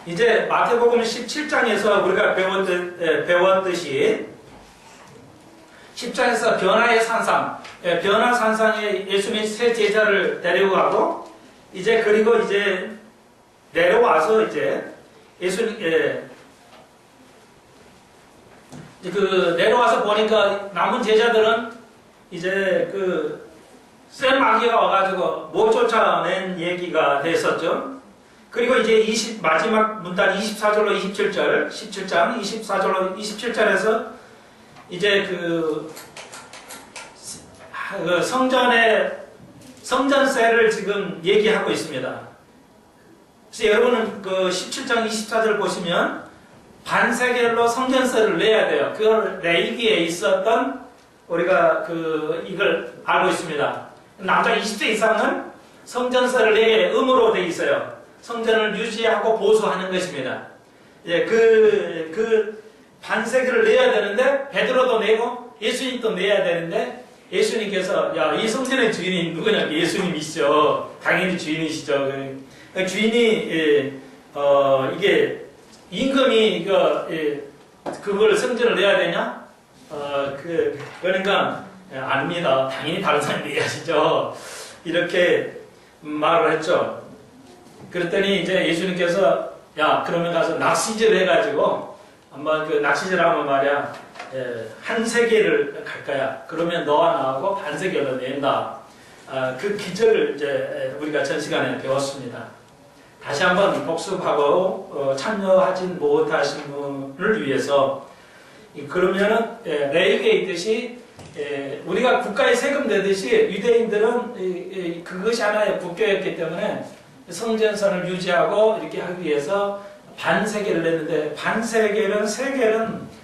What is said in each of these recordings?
이제 마태복음 17장에서 우리가 배웠듯이 10장에서 변화의 산상, 변화 산상에 예수님이 세 제자를 데리고 가고, 이제 그리고 이제 내려와서 이제 예수님, 내려와서 보니까 남은 제자들은 이제 센 마귀가 와가지고 못 쫓아낸 얘기가 됐었죠. 그리고 이제 마지막 문단 24절로 27절, 17장 24절로 27절에서 이제 성전세를 지금 얘기하고 있습니다. 그래서 여러분은 17장 24절 보시면 반세겔로 성전세를 내야 돼요. 그걸 내기에 있었던 우리가 이걸 알고 있습니다. 남자 20세 이상은 성전세를 내게 의무로 되어 있어요. 성전을 유지하고 보수하는 것입니다. 예, 반세겔을 내야 되는데 베드로도 내고 예수님도 내야 되는데 예수님께서 이 성전의 주인이 누구냐? 예수님이시죠. 당연히 주인이시죠. 주인이 이게 임금이 그걸 성전을 내야 되냐? 그러니까 아닙니다. 당연히 다른 사람이 내야시죠. 이렇게 말을 했죠. 그랬더니 이제 예수님께서 그러면 가서 낚시질 해가지고 한번 낚시질 하면 말이야 한 세겔을 갈 거야. 그러면 너와 나하고 반 세겔로 낸다. 그 기적을 이제 우리가 전 시간에 배웠습니다. 다시 한번 복습하고 참여하지 못하신 분을 위해서 그러면은 레위기에 있듯이 우리가 국가에 세금 내듯이 유대인들은 그것이 하나의 국교였기 때문에 성전선을 유지하고 이렇게 하기 위해서 반세겔을 냈는데 반세겔은 세겔은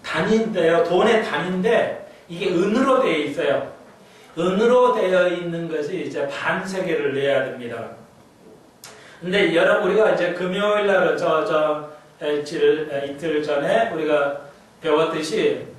단인데요. 돈의 단인데 이게 은으로 되어 있어요. 은으로 되어 있는 것이 이제 반세겔을 내야 됩니다. 근데 여러분 우리가 이제 금요일 날 이틀 전에 우리가 배웠듯이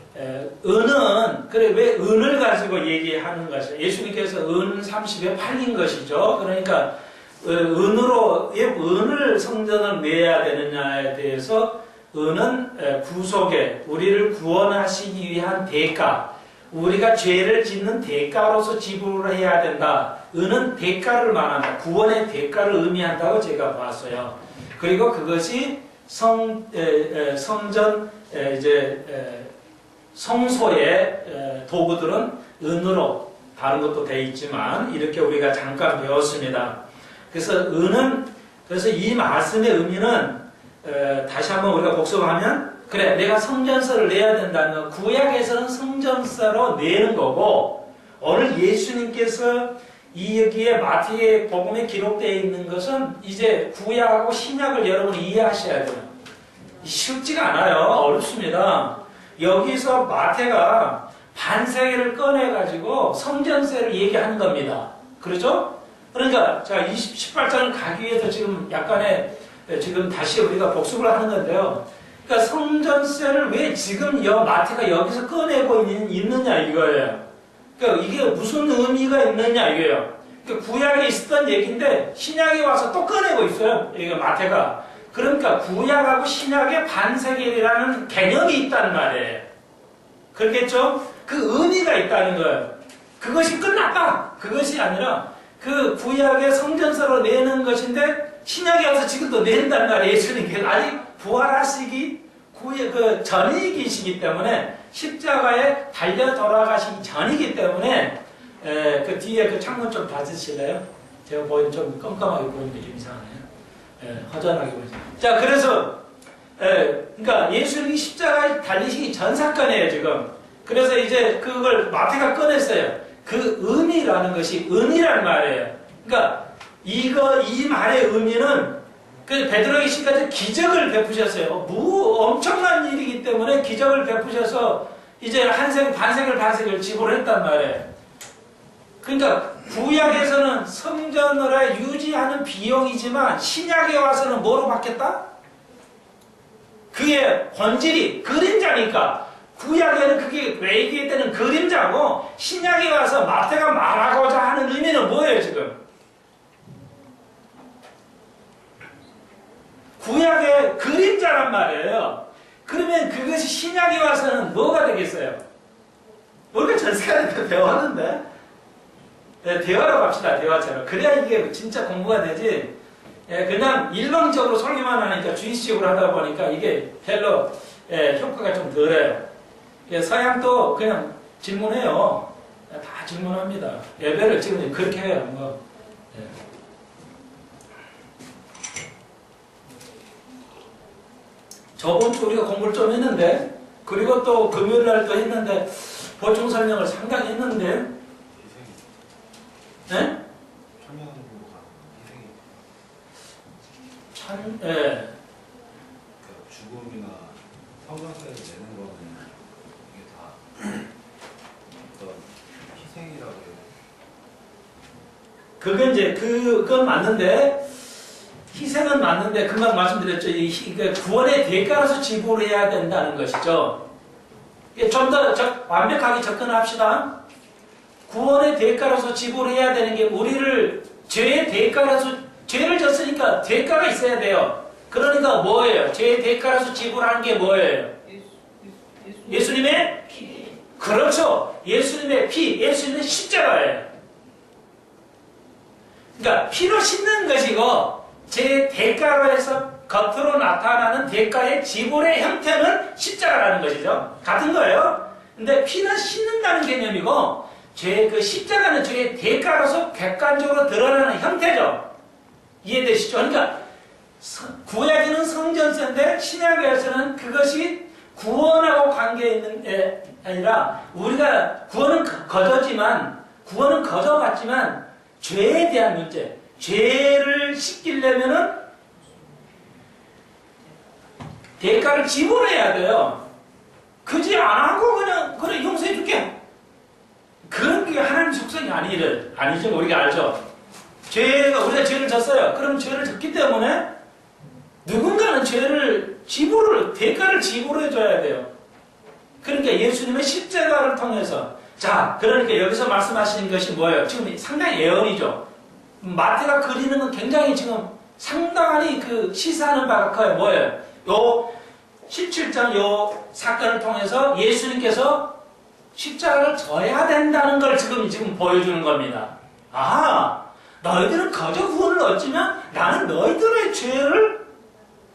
은은 왜 은을 가지고 얘기하는 것이죠? 예수님께서 은 30에 팔린 것이죠. 그러니까 은을 성전을 내야 되느냐에 대해서 은은 구속에 우리를 구원하시기 위한 대가, 우리가 죄를 짓는 대가로서 지불을 해야 된다. 은은 대가를 말한다. 구원의 대가를 의미한다고 제가 봤어요. 그리고 그것이 성전 성소의 도구들은 은으로 다른 것도 되어 있지만 이렇게 우리가 잠깐 배웠습니다. 그래서 그래서 이 말씀의 의미는 다시 한번 우리가 복습하면 그래 내가 성전세를 내야 된다는 구약에서는 성전세로 내는 거고 오늘 예수님께서 여기에 마태의 복음에 기록되어 있는 것은 이제 구약하고 신약을 여러분이 이해하셔야 돼요. 쉽지가 않아요. 어렵습니다. 여기서 마태가 반세겔을 꺼내가지고 성전세를 얘기하는 겁니다. 그렇죠? 그러니까 자 18장을 가기 위해서 지금 약간의 지금 다시 우리가 복습을 하는 건데요. 그러니까 성전세를 왜 지금 마태가 여기서 꺼내고 있느냐 이거예요. 그러니까 이게 무슨 의미가 있느냐 이거예요. 그러니까 구약에 있었던 얘기인데 신약에 와서 또 꺼내고 있어요. 이거 마태가. 그러니까 구약하고 신약에 반세겔이라는 개념이 있다는 말이에요. 그렇겠죠? 그 의미가 있다는 거예요. 그것이 끝났다. 그것이 아니라 그 구약의 성전세로 내는 것인데 신약에 와서 지금도 낸다는 말이에요. 예수님께서 아직 부활하시기 전이기시기 때문에 십자가에 달려 돌아가시기 전이기 때문에 그 뒤에 그 창문 좀 봐주실래요? 제가 보이는 좀 깜깜하게 보이는 게 좀 이상하네요. 허전하게 보이죠. 자, 그래서 그러니까 예수님이 십자가에 달리시기 전 사건이에요, 지금. 그래서 이제 그걸 마태가 꺼냈어요. 그 의미라는 것이 은이란 말이에요. 그러니까 이 말의 의미는 그 베드로에게 시까지 기적을 베푸셨어요. 엄청난 일이기 때문에 기적을 베푸셔서 이제 반세겔 지불했단 말이에요. 그러니까 구약에서는 성전을 유지하는 비용이지만 신약에 와서는 뭐로 바뀌었다? 그의 본질이 그림자니까 구약에는 그게 외기에 때는 그림자고 신약에 와서 마태가 말하고자 하는 의미는 뭐예요 지금? 구약의 그림자란 말이에요. 그러면 그것이 신약에 와서는 뭐가 되겠어요? 우리가 전 시간에 배웠는데, 네, 대화로 갑시다. 대화처럼. 그래야 이게 진짜 공부가 되지. 예, 그냥 일방적으로 설교만 하니까 주의식으로 하다 보니까 이게 별로 효과가 좀 덜해요. 예, 서양도 그냥 질문해요. 다 질문합니다. 예배를 지금 그렇게 해요. 뭐. 예. 저번 주 우리가 공부를 좀 했는데, 그리고 또 금요일 날 또 했는데, 보충 설명을 상당히 했는데, 네? 참, 예. 그러니까 죽음이나 성전세를 내는 거는 이게 다 어떤 희생이라고 해요. 그건 이제, 그건 맞는데, 희생은 맞는데, 금방 말씀드렸죠. 구원의 대가로서 지불을 해야 된다는 것이죠. 좀 더 완벽하게 접근합시다. 구원의 대가로서 지불해야 되는 게 우리를 죄의 대가로서 죄를 졌으니까 대가가 있어야 돼요. 그러니까 뭐예요? 죄의 대가로서 지불하는 게 뭐예요? 예수님의 피. 그렇죠. 예수님의 피, 예수님의 십자가예요. 그러니까 피로 씻는 것이고 죄의 대가로 해서 겉으로 나타나는 대가의 지불의 형태는 십자가라는 것이죠. 같은 거예요. 근데 피는 씻는다는 개념이고 죄의 그 십자가는 죄의 대가로서 객관적으로 드러나는 형태죠. 이해되시죠? 그러니까 구약에는 성전세인데 신약에서는 그것이 구원하고 관계 있는 게 아니라 우리가 구원은 거저 같지만 죄에 대한 문제, 죄를 씻기려면은 대가를 지불해야 돼요. 그지 안 하고 그냥 그래 용서해 줄게. 그런 게 하나님 속성이 아니죠. 우리가 알죠. 우리가 죄를 졌어요. 그럼 죄를 졌기 때문에 누군가는 대가를 지불해 줘야 돼요. 그러니까 예수님의 십자가를 통해서 그러니까 여기서 말씀하시는 것이 뭐예요? 지금 상당히 예언이죠. 마태가 그리는 건 굉장히 지금 상당히 시사하는 바가 커요. 뭐예요? 요 17장 요 사건을 통해서 예수님께서 십자가를 져야 된다는 걸 지금 보여주는 겁니다. 너희들은 거저 구원을 얻지만 나는 너희들의 죄를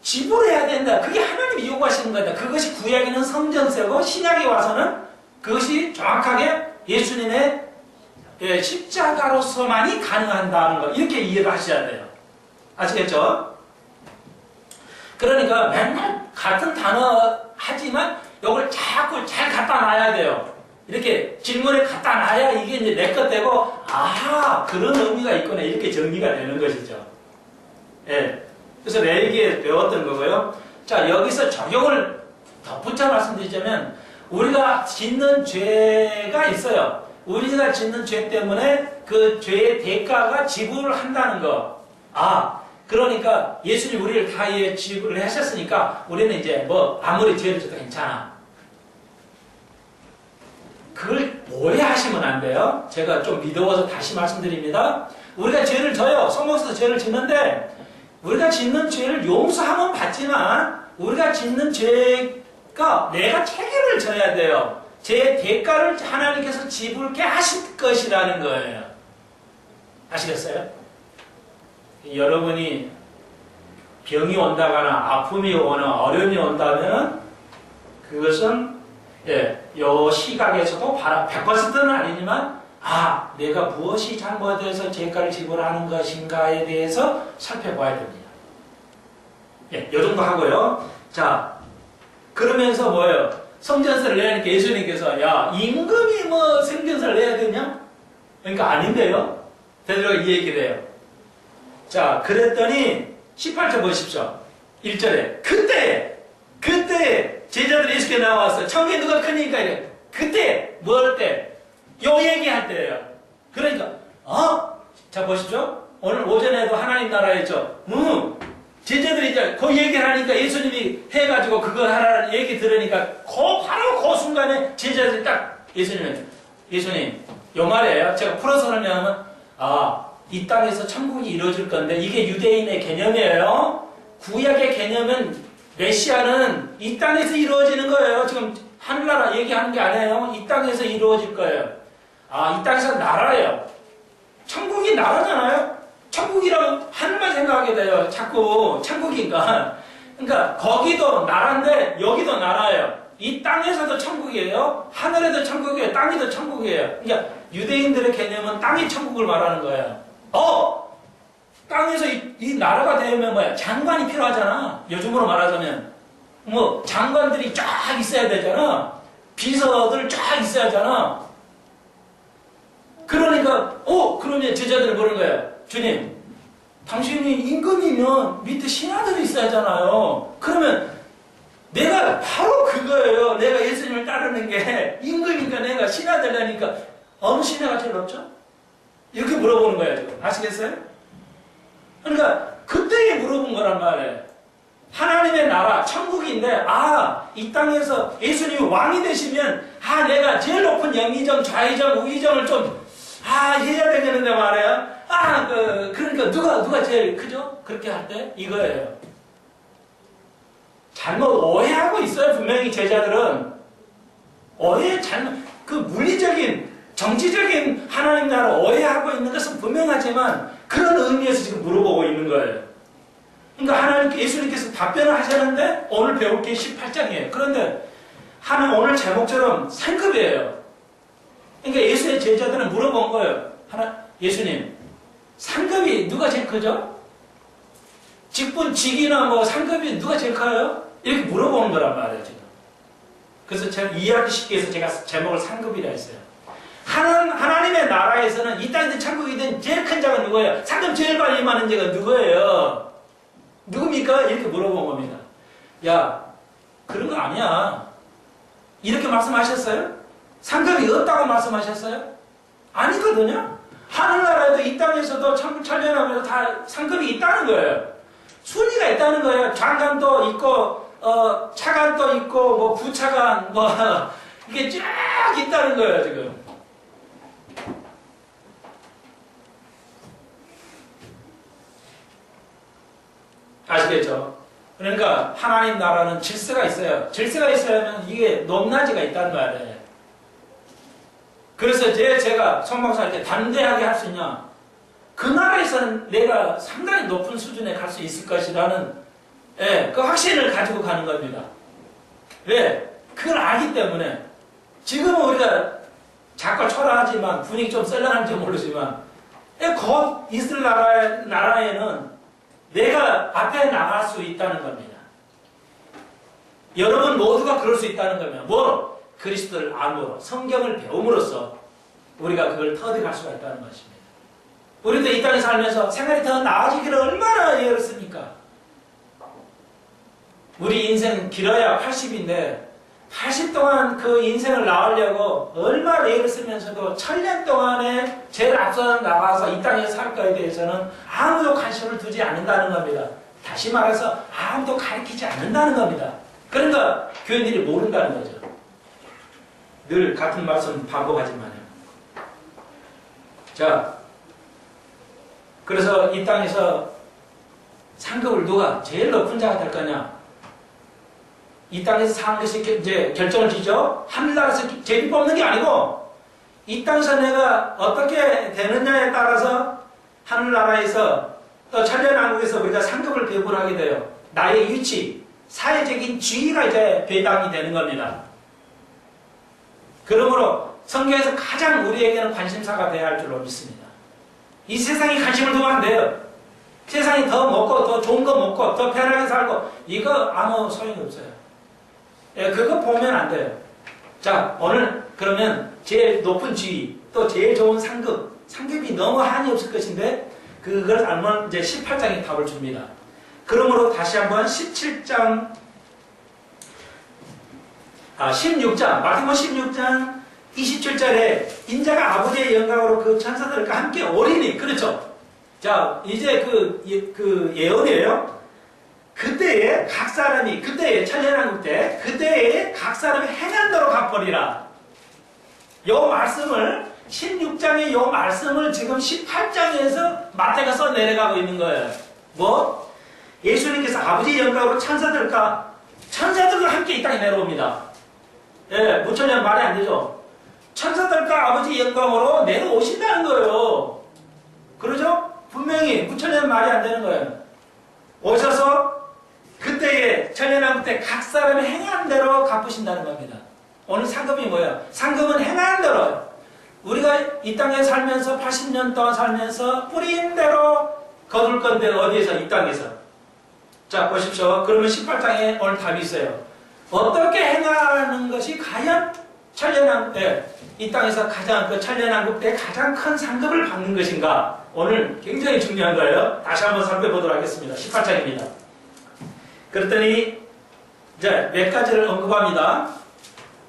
지불해야 된다. 그게 하나님이 요구하시는 거다. 그것이 구약에는 성전세고 신약에 와서는 그것이 정확하게 예수님의 십자가로서만이 가능한다는 거. 이렇게 이해를 하셔야 돼요. 아시겠죠? 그러니까 맨날 같은 단어 하지만 이걸 자꾸 잘 갖다 놔야 돼요. 이렇게 질문에 갖다 놔야 이게 이제 내 것 되고, 그런 의미가 있구나. 이렇게 정리가 되는 것이죠. 예. 그래서 레위기에 배웠던 거고요. 여기서 적용을 덧붙여 말씀드리자면, 우리가 짓는 죄가 있어요. 우리가 짓는 죄 때문에 그 죄의 대가가 지불을 한다는 거. 그러니까 예수님 우리를 다 지불을 하셨으니까 우리는 이제 아무리 죄를 져도 괜찮아. 그걸 오해하시면 안 돼요. 제가 좀 미도워서 다시 말씀드립니다. 우리가 죄를 져요. 성경에서 죄를 짓는데 우리가 짓는 죄를 용서하면 받지만 우리가 짓는 죄가 내가 책임을 져야 돼요. 죄의 대가를 하나님께서 지불케 하실 것이라는 거예요. 아시겠어요? 여러분이 병이 온다거나 아픔이 오거나 어려움이 온다면 그것은 요 시각에서도 100%는 아니지만 내가 무엇이 잘못해서 죄가를 지불하는 것인가에 대해서 살펴봐야 됩니다. 요 정도 하고요. 그러면서 뭐예요? 성전세를 내니까 예수님께서 임금이 성전세를 내야 되냐? 그러니까 아닌데요. 베드로가 이 얘기를 해요. 그랬더니 18절 보십시오. 1절에 그때 제자들이 예수께 나와서 청에 누가 크니까 이래. 그때 뭘 때? 요 얘기할 때예요. 그러니까 보십시오. 오늘 오전에도 하나님 나라 했죠. 제자들이 이제 그 얘기를 하니까 예수님이 해가지고 그거 하라는 얘기 들으니까 바로 그 순간에 제자들이 딱 예수님 요 말이에요. 제가 풀어서 설명하면 이 땅에서 천국이 이루어질 건데 이게 유대인의 개념이에요. 구약의 개념은 메시아는 이 땅에서 이루어지는 거예요. 지금 하늘나라 얘기하는 게 아니에요. 이 땅에서 이루어질 거예요. 이 땅에서 나라예요. 천국이 나라잖아요. 천국이라고 하늘만 생각하게 돼요. 자꾸 천국인가. 그러니까 거기도 나라인데 여기도 나라예요. 이 땅에서도 천국이에요. 하늘에도 천국이에요. 땅에도 천국이에요. 그러니까 유대인들의 개념은 땅이 천국을 말하는 거예요. 땅에서 이 나라가 되면 뭐야? 장관이 필요하잖아. 요즘으로 말하자면. 뭐, 장관들이 쫙 있어야 되잖아. 비서들 쫙 있어야 하잖아. 그러니까, 그러면 제자들을 보는 거예요. 주님, 당신이 임금이면 밑에 신하들이 있어야 하잖아요. 그러면 내가 바로 그거예요. 내가 예수님을 따르는 게 임금이니까 내가 신하들 되니까 어느 신하가 제일 높죠? 이렇게 물어보는 거예요, 지금. 아시겠어요? 그러니까 그때 물어본 거란 말이에요. 하나님의 나라, 천국인데 이 땅에서 예수님이 왕이 되시면 내가 제일 높은 영의정, 좌의정, 우의정을 좀 해야 되겠는데 말이에요. 그러니까 누가 제일 크죠? 그렇게 할 때 이거예요. 잘못 오해하고 있어요. 분명히 제자들은 그 물리적인 정치적인 하나님 나라 오해하고 있는 것은 분명하지만 그런 의미에서 지금 물어보고 있는 거예요. 그러니까 예수님께서 답변을 하셨는데 오늘 배울 게 18장이에요. 그런데 오늘 제목처럼 상급이에요. 그러니까 예수의 제자들은 물어본 거예요. 예수님, 상급이 누가 제일 크죠? 직분, 직이나 뭐 상급이 누가 제일 커요? 이렇게 물어보는 거란 말이에요, 지금. 그래서 제가 이해하기 쉽게 해서 제가 제목을 상급이라 했어요. 하나님의 나라에서는 이 땅이든 천국이든 제일 큰 자가 누구예요? 상급 제일 많이 많은 자가 누구예요? 누굽니까? 이렇게 물어본 겁니다. 야, 그런 거 아니야. 이렇게 말씀하셨어요? 상급이 없다고 말씀하셨어요? 아니거든요. 하늘나라에도 이 땅에서도 천국 천년하면서 다 상급이 있다는 거예요. 순위가 있다는 거예요. 장관도 있고, 차관도 있고, 뭐 부차관, 이게 쫙 있다는 거예요, 지금. 아시겠죠? 그러니까 하나님 나라는 질서가 있어요. 질서가 있어야면 이게 높낮이가 있단 말이에요. 그래서 제가 성막사할 때 담대하게 할 수 있냐? 그 나라에서는 내가 상당히 높은 수준에 갈 수 있을 것이라는 그 확신을 가지고 가는 겁니다. 왜? 그걸 알기 때문에 지금은 우리가 작고 초라하지만 분위기 좀 썰렁한지 모르지만 곧 있을 나라에는 내가 앞에 나갈 수 있다는 겁니다. 여러분 모두가 그럴 수 있다는 거면 뭐로? 그리스도를 알므로 성경을 배움으로써 우리가 그걸 터득할 수가 있다는 것입니다. 우리도 이 땅에 살면서 생활이 더 나아지기를 얼마나 애쓰니까. 우리 인생 길어야 80인데 80 동안 그 인생을 나으려고 얼마나 애를 쓰면서도 1000년 동안에 제일 앞서 나가서 이 땅에 살 거에 대해서는 아무도 관심을 두지 않는다는 겁니다. 다시 말해서 아무도 가르치지 않는다는 겁니다. 그러니까 교인들이 모른다는 거죠. 늘 같은 말씀 반복하지만요. 자, 그래서 이 땅에서 상급을 누가 제일 높은 자가 될 거냐? 이 땅에서 사는 것이 이제 결정을 지죠. 하늘나라에서 제비 뽑는 게 아니고 이 땅에서 내가 어떻게 되느냐에 따라서 하늘나라에서 또 천년왕국에서 우리가 상급을 배분하게 돼요. 나의 위치, 사회적인 지위가 이제 배당이 되는 겁니다. 그러므로 성경에서 가장 우리에게는 관심사가 되어야 할 줄로 믿습니다. 이 세상에 관심을 두면 안 돼요. 세상이 더 먹고 더 좋은 거 먹고 더 편하게 살고 이거 아무 소용이 없어요. 그거 보면 안 돼요. 자, 오늘 그러면 제일 높은 지위 또 제일 좋은 상급이 너무 한이 없을 것인데 그걸 알면 이제 18장에 답을 줍니다. 그러므로 다시 한번 16장 마태복음 16장 27절에 인자가 아버지의 영광으로 그 천사들과 함께 오리니, 그렇죠? 자, 이제 그 예언이에요. 그때에 각 사람이, 그때에 천년왕국 때, 그때에 각 사람이 행한 대로 갚으리라. 요 말씀을, 16장의 요 말씀을 지금 18장에서 마태가 써 내려가고 있는 거예요. 뭐? 예수님께서 아버지의 영광으로 천사들과 함께 이 땅에 내려옵니다. 예, 무천년 말이 안 되죠. 천사들과 아버지의 영광으로 내려오신다는 거예요. 그러죠? 분명히 무천년 말이 안 되는 거예요. 오셔서 그때에 천년왕국 때 각 사람이 행한 대로 갚으신다는 겁니다. 오늘 상급이 뭐예요? 상급은 행한 대로. 우리가 이 땅에 살면서 80년 동안 살면서 뿌린 대로 거둘 건데 어디에서? 이 땅에서. 자 보십시오. 그러면 18장에 오늘 답이 있어요. 어떻게 행하는 것이 과연 이 땅에서 가장 그 천년왕국 때 가장 큰 상급을 받는 것인가? 오늘 굉장히 중요한 거예요. 다시 한번 살펴보도록 하겠습니다. 18장입니다. 그랬더니 이제 몇 가지를 언급합니다.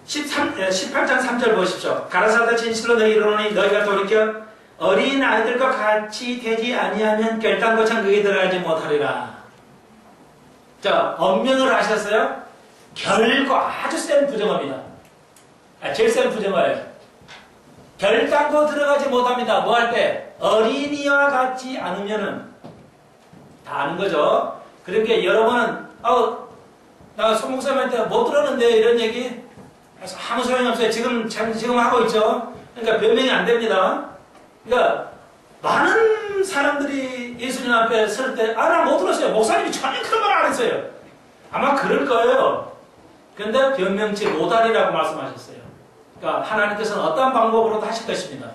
18장 3절 보십시오. 가라사대 진실로 너희 이르노니 너희가 돌이켜 어린 아이들과 같이 되지 아니하면 결단코 천국에 들어가지 못하리라. 자, 언명을 하셨어요? 결코 아주 센 부정어입니다. 제일 센 부정어예요. 결단코 들어가지 못합니다. 뭐 할 때? 어린이와 같지 않으면은 다 아는 거죠. 그러니까 여러분은 나 손목사님한테 못 들었는데 이런 얘기 아무 소용이 없어요. 지금 하고 있죠. 그러니까 변명이 안 됩니다. 그러니까 많은 사람들이 예수님 앞에 설 때 나 못 들었어요. 목사님이 전혀 그런 말 안 했어요. 아마 그럴 거예요. 그런데 변명치 못하리라고 말씀하셨어요. 그러니까 하나님께서는 어떠한 방법으로도 하실 것입니다.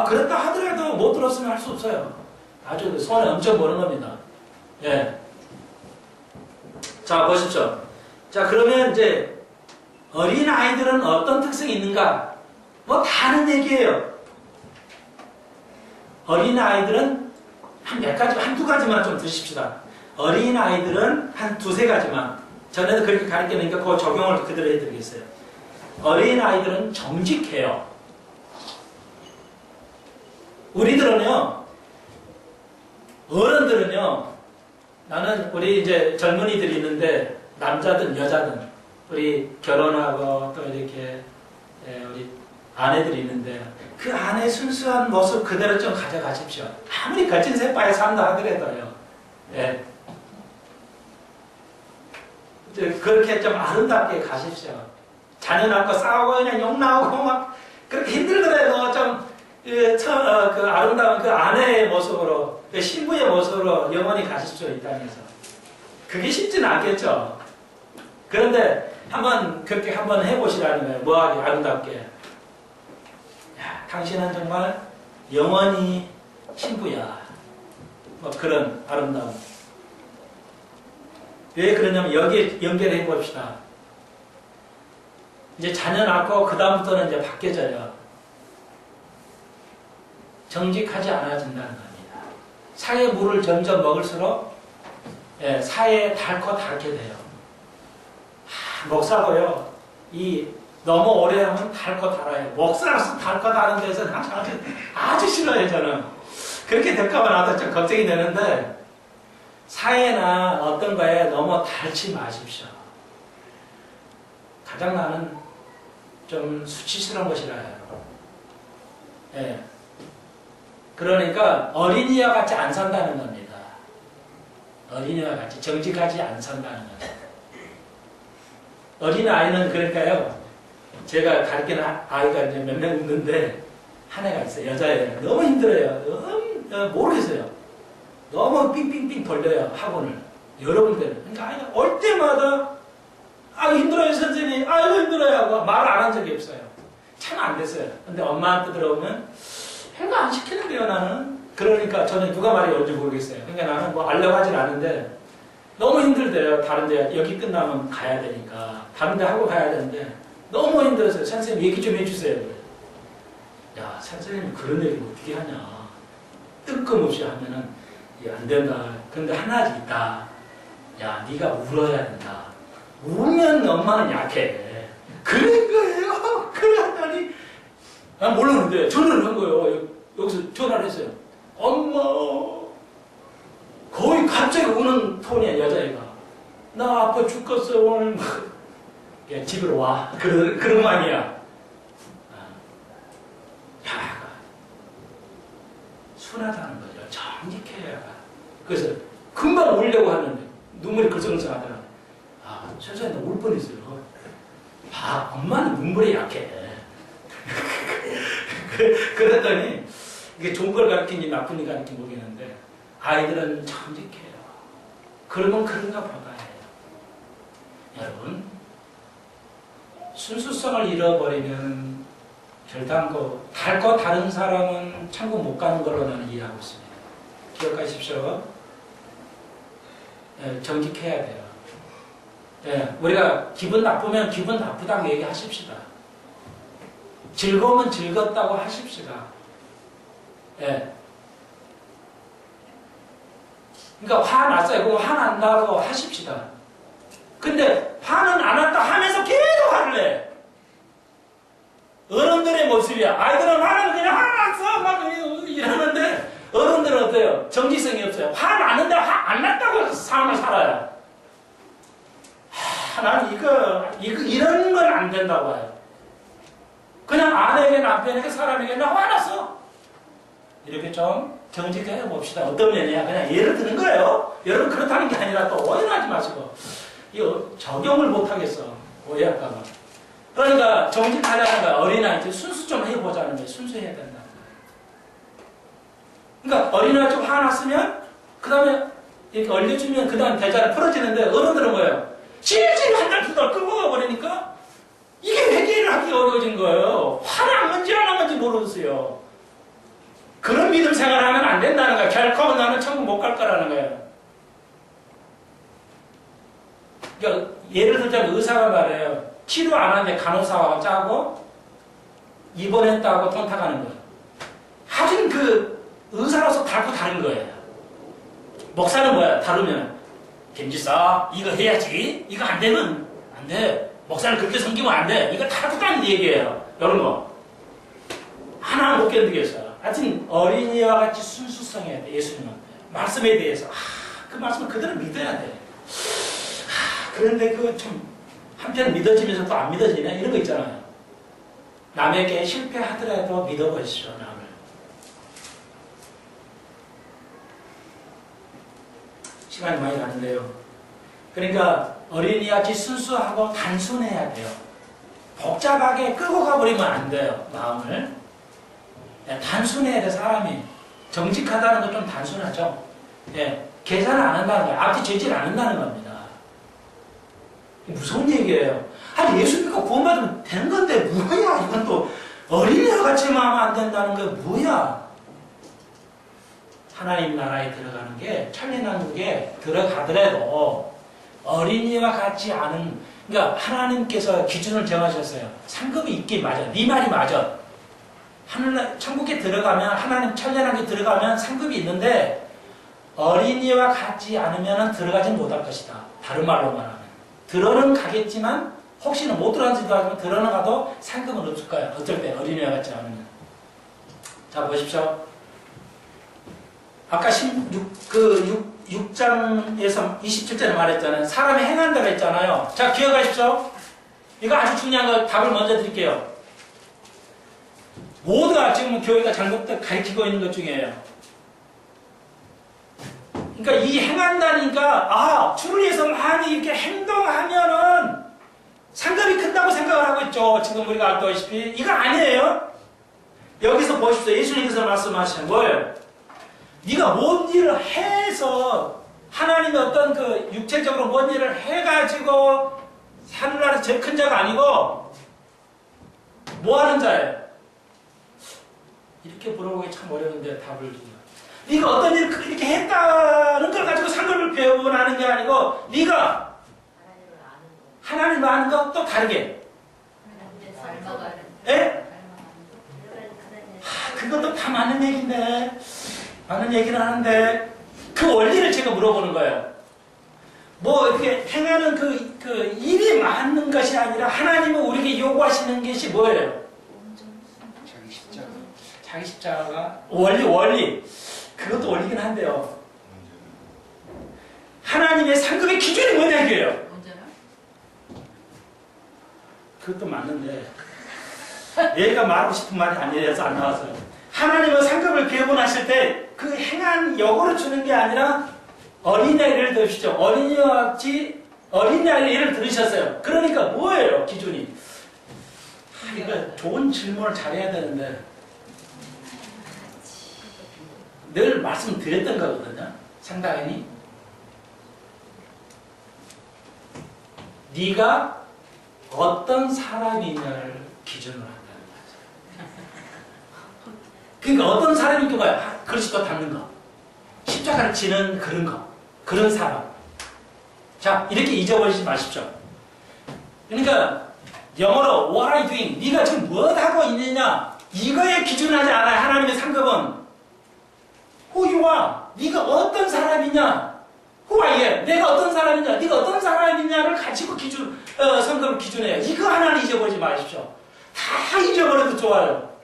그렇다 하더라도 못 들었으면 할 수 없어요. 아주 손에 엄청 보는 겁니다. 예. 자, 보십시오. 자, 그러면 이제 어린 아이들은 어떤 특성이 있는가? 뭐 다른 얘기예요. 어린 아이들은 한 몇 가지, 한두 가지만 좀 드십시다. 어린 아이들은 한 두세 가지만. 전에도 그렇게 가르쳤으니까 그 적용을 그대로 해드리겠어요. 어린 아이들은 정직해요. 우리들은요, 어른들은요, 나는 우리 이제 젊은이들이 있는데 남자든 여자든 우리 결혼하고 또 이렇게 우리 아내들이 있는데 그 아내의 순수한 모습 그대로 좀 가져가십시오. 아무리 거친 새바에 산다 하더라도요. 예. 그렇게 좀 아름답게 가십시오. 자녀 낳고 싸우고 그냥 욕 나오고 막 그렇게 힘들더라도 좀 그 아름다운 그 아내의 모습으로 그 신부의 모습으로 영원히 가십시오. 이 땅에서. 그게 쉽지는 않겠죠. 그런데 그렇게 한번 해보시라는 거예요. 뭐하게 아름답게. 야, 당신은 정말 영원히 신부야. 뭐 그런 아름다움. 왜 그러냐면 여기에 연결해 봅시다. 이제 자녀 낳고 그 다음부터는 이제 바뀌어져요. 정직하지 않아진다는 겁니다. 사의 물을 점점 먹을수록 사에 닳게 돼요. 목사도요. 너무 오래 하면 닳고 달아요. 목사로서 닳고 다는 데서는 아주 싫어요. 저는. 그렇게 될까봐 나도 좀 걱정이 되는데 사회나 어떤 거에 너무 닳지 마십시오. 가장 나는 좀 수치스러운 것이라요. 예. 그러니까 어린이와 같이 안 산다는 겁니다. 어린이와 같이 정직하지 안 산다는 겁니다. 어린아이는 그러니까요. 제가 가르치는 아이가 이제 몇 명 있는데 한 애가 있어요. 여자애예요. 너무 힘들어요. 모르겠어요. 너무 삥삥삥 돌려요. 학원을. 여러분들은. 그러니까 아이가 올 때마다 힘들어요 선생님. 힘들어요 하고 말 안 한 적이 없어요. 참 안 됐어요. 근데 엄마한테 들어오면 해가 안 시키는데요 나는. 그러니까 저는 누가 말이 뭔지 모르겠어요. 그러니까 나는 뭐 알려고 하진 않은데 너무 힘들대요. 다른 데 여기 끝나면 가야 되니까. 다른 데 하고 가야 되는데 너무 힘들었어요. 선생님 얘기 좀 해주세요. 야 선생님이 그런 얘기를 어떻게 하냐. 뜬금없이 하면은 안 된다. 근데 하나지 있다. 야 네가 울어야 된다. 울면 엄마는 약해. 그런 거예요. 그러다니 몰랐는데 전화를 한 거예요. 여기서 전화를 했어요. 엄마 거의 갑자기 우는 톤이야 여자애가. 나 아파 죽겠어 오늘. 야, 집으로 와. 그런 말이야. 야, 순하다는 거죠. 정직해야. 그래서 금방 울려고 하는데 눈물이 글썽글썽하더라. 아, 천사님 울 뻔했어요. 아, 엄마는 눈물이 약해. 그랬더니 이게 좋은 걸 가르치는지 나쁜 걸 가르치는지 모르겠는데 아이들은 정직해요. 그러면 그런가 보다 해요. 여러분, 순수성을 잃어버리면 결단코 닳고 다른 사람은 천국 못 가는 걸로 나는 이해하고 있습니다. 기억하십시오. 예, 정직해야 돼요. 예, 우리가 기분 나쁘면 기분 나쁘다고 얘기하십시다. 즐거우면 즐겁다고 하십시다. 예. 그러니까 화났어요. 그거 화난다고 하십시다. 근데 화는 안 왔다 하면서 계속 화를 내. 어른들의 모습이야. 아이들은 화나면 그냥 화났어 막 이러는데 어른들은 어때요? 정지성이 없어요. 화 나는데 화 안 났다고 삶을 살아요. 나는 이런 건 안 된다고 해요. 그냥 아내에게 남편에게 사람에게 나 화났어. 이렇게 좀 정직해 봅시다. 어떤 면이야? 그냥 예를 드는 거예요. 여러분 그렇다는 게 아니라 또 오해하지 마시고. 이거 적용을 못 하겠어. 오해할까봐. 그러니까 정직하자는 거야. 어린아이들 순수 좀 해보자는 거예요. 순수해야 된다. 그러니까 어린아이 좀 화났으면 그 다음에 이렇게 얼려주면 그 다음 대자를 풀어지는데 어른들은 뭐예요? 질질 한 달 두 달 끌고 가버리니까 이게 회개를 하기 어려워진 거예요. 화난 건지 안 한 건지 모르겠어요. 그런 믿음 생활하면 안 된다는 거야. 결코 나는 천국 못 갈 거라는 거예요. 그러니까 예를 들자면 의사가 말해요. 치료 안 하는데 간호사와 짜고 입원했다고 돈 타가는 거예요. 하긴 그 의사로서 달고 다른 거예요. 목사는 뭐야? 다루면 김지사 이거 해야지. 이거 안 되면 안 돼. 목사를 그렇게 섬기면 안 돼. 이거 다르고 다른 얘기예요. 이런 거. 하나 못 견디겠어요. 하여튼 어린이와 같이 순수성해야 돼. 예수님한테. 말씀에 대해서. 그 말씀을 그대로 믿어야 돼. 그런데 그 좀 한편 믿어지면서 또 안 믿어지냐 이런 거 있잖아요. 남에게 실패하더라도 믿어보십시오. 남을. 시간이 많이 가는데요. 그러니까 어린이같이 순수하고 단순해야 돼요. 복잡하게 끌고 가버리면 안 돼요. 마음을. 단순해야 돼. 사람이. 정직하다는 건 좀 단순하죠. 예, 계산을 안 한다는 거예요. 앞뒤 재질 안 한다는 겁니다. 무서운 얘기예요. 아니 예수 믿고 구원받으면 되는 건데 뭐야. 이건 또 어린이와 같이 마음 안 된다는 게 뭐야. 하나님 나라에 들어가는 게 천리난국에 들어가더라도 어린이와 같지 않은, 그러니까 하나님께서 기준을 정하셨어요. 상급이 있긴 맞아. 네 말이 맞아. 하늘 천국에 들어가면 하나님 천리난국에 들어가면 상급이 있는데 어린이와 같지 않으면 들어가지 못할 것이다. 다른 말로 말하면 들어는 가겠지만 혹시나 못 들어가지도 하지만 들어는 가도 상급은 없을 거예요. 어쩔 때 어린이와 같지 않으면. 자 보십시오. 아까 6장에서 27절에 말했잖아요. 사람이 행한다고 했잖아요. 자, 기억하십시오. 이거 아주 중요한 거 답을 먼저 드릴게요. 모두가 지금 교회가 잘못 가르치고 있는 것 중이에요. 그러니까 이 행한다니까, 주를 위해서 많이 이렇게 행동하면은 상급이 큰다고 생각을 하고 있죠. 지금 우리가 알다시피. 이거 아니에요. 여기서 보십시오. 예수님께서 말씀하시는 거예요. 네가 뭔 일을 해서 하나님의 어떤 그 육체적으로 뭔 일을 해가지고 하늘나라에서 제일 큰 자가 아니고 뭐 하는 자예요? 이렇게 물어보기 참 어려운데 답을 주냐. 네가 어떤 일을 이렇게 했다는 걸 가지고 상급을 배우는 게 아니고 네가 하나님을 아는 거 또 다르게. 예? 그것도 다 맞는 얘기인데. 많은 얘기를 하는데 그 원리를 제가 물어보는 거예요. 뭐 이렇게 행하는 그 일이 맞는 것이 아니라 하나님은 우리에게 요구하시는 것이 뭐예요? 자기 십자가. 자기 십자가가 원리 그것도 원리긴 한데요. 하나님의 상급의 기준이 뭐냐 이게요. 그것도 맞는데 얘가 말하고 싶은 말이 아니라서 안 나왔어요. 하나님은 상급을 배분하실 때 그 행한 역으로 주는 게 아니라 어린아이를 들으시죠. 어린이와 같이 어린아이 예를 들으셨어요. 그러니까 뭐예요 기준이? 이거 좋은 질문을 잘해야 되는데 늘 말씀드렸던 거거든요. 상당히 네가 어떤 사람이냐를 기준으로 한다는 거죠. 그러니까 어떤 사람이 그거야. 그리스도 닮는 거, 십자가를 지는 그런 거, 그런 사람. 자, 이렇게 잊어버리지 마십시오. 그러니까 영어로 what are you doing? 네가 지금 뭐 하고 있느냐? 이거에 기준하지 않아요. 하나님의 상급은 who you are. 네가 어떤 사람이냐? who are you? 내가 어떤 사람이냐? 네가 어떤 사람이냐를 가지고 상급을 기준해요. 이거 하나는 잊어버리지 마십시오. 다 잊어버려도 좋아요.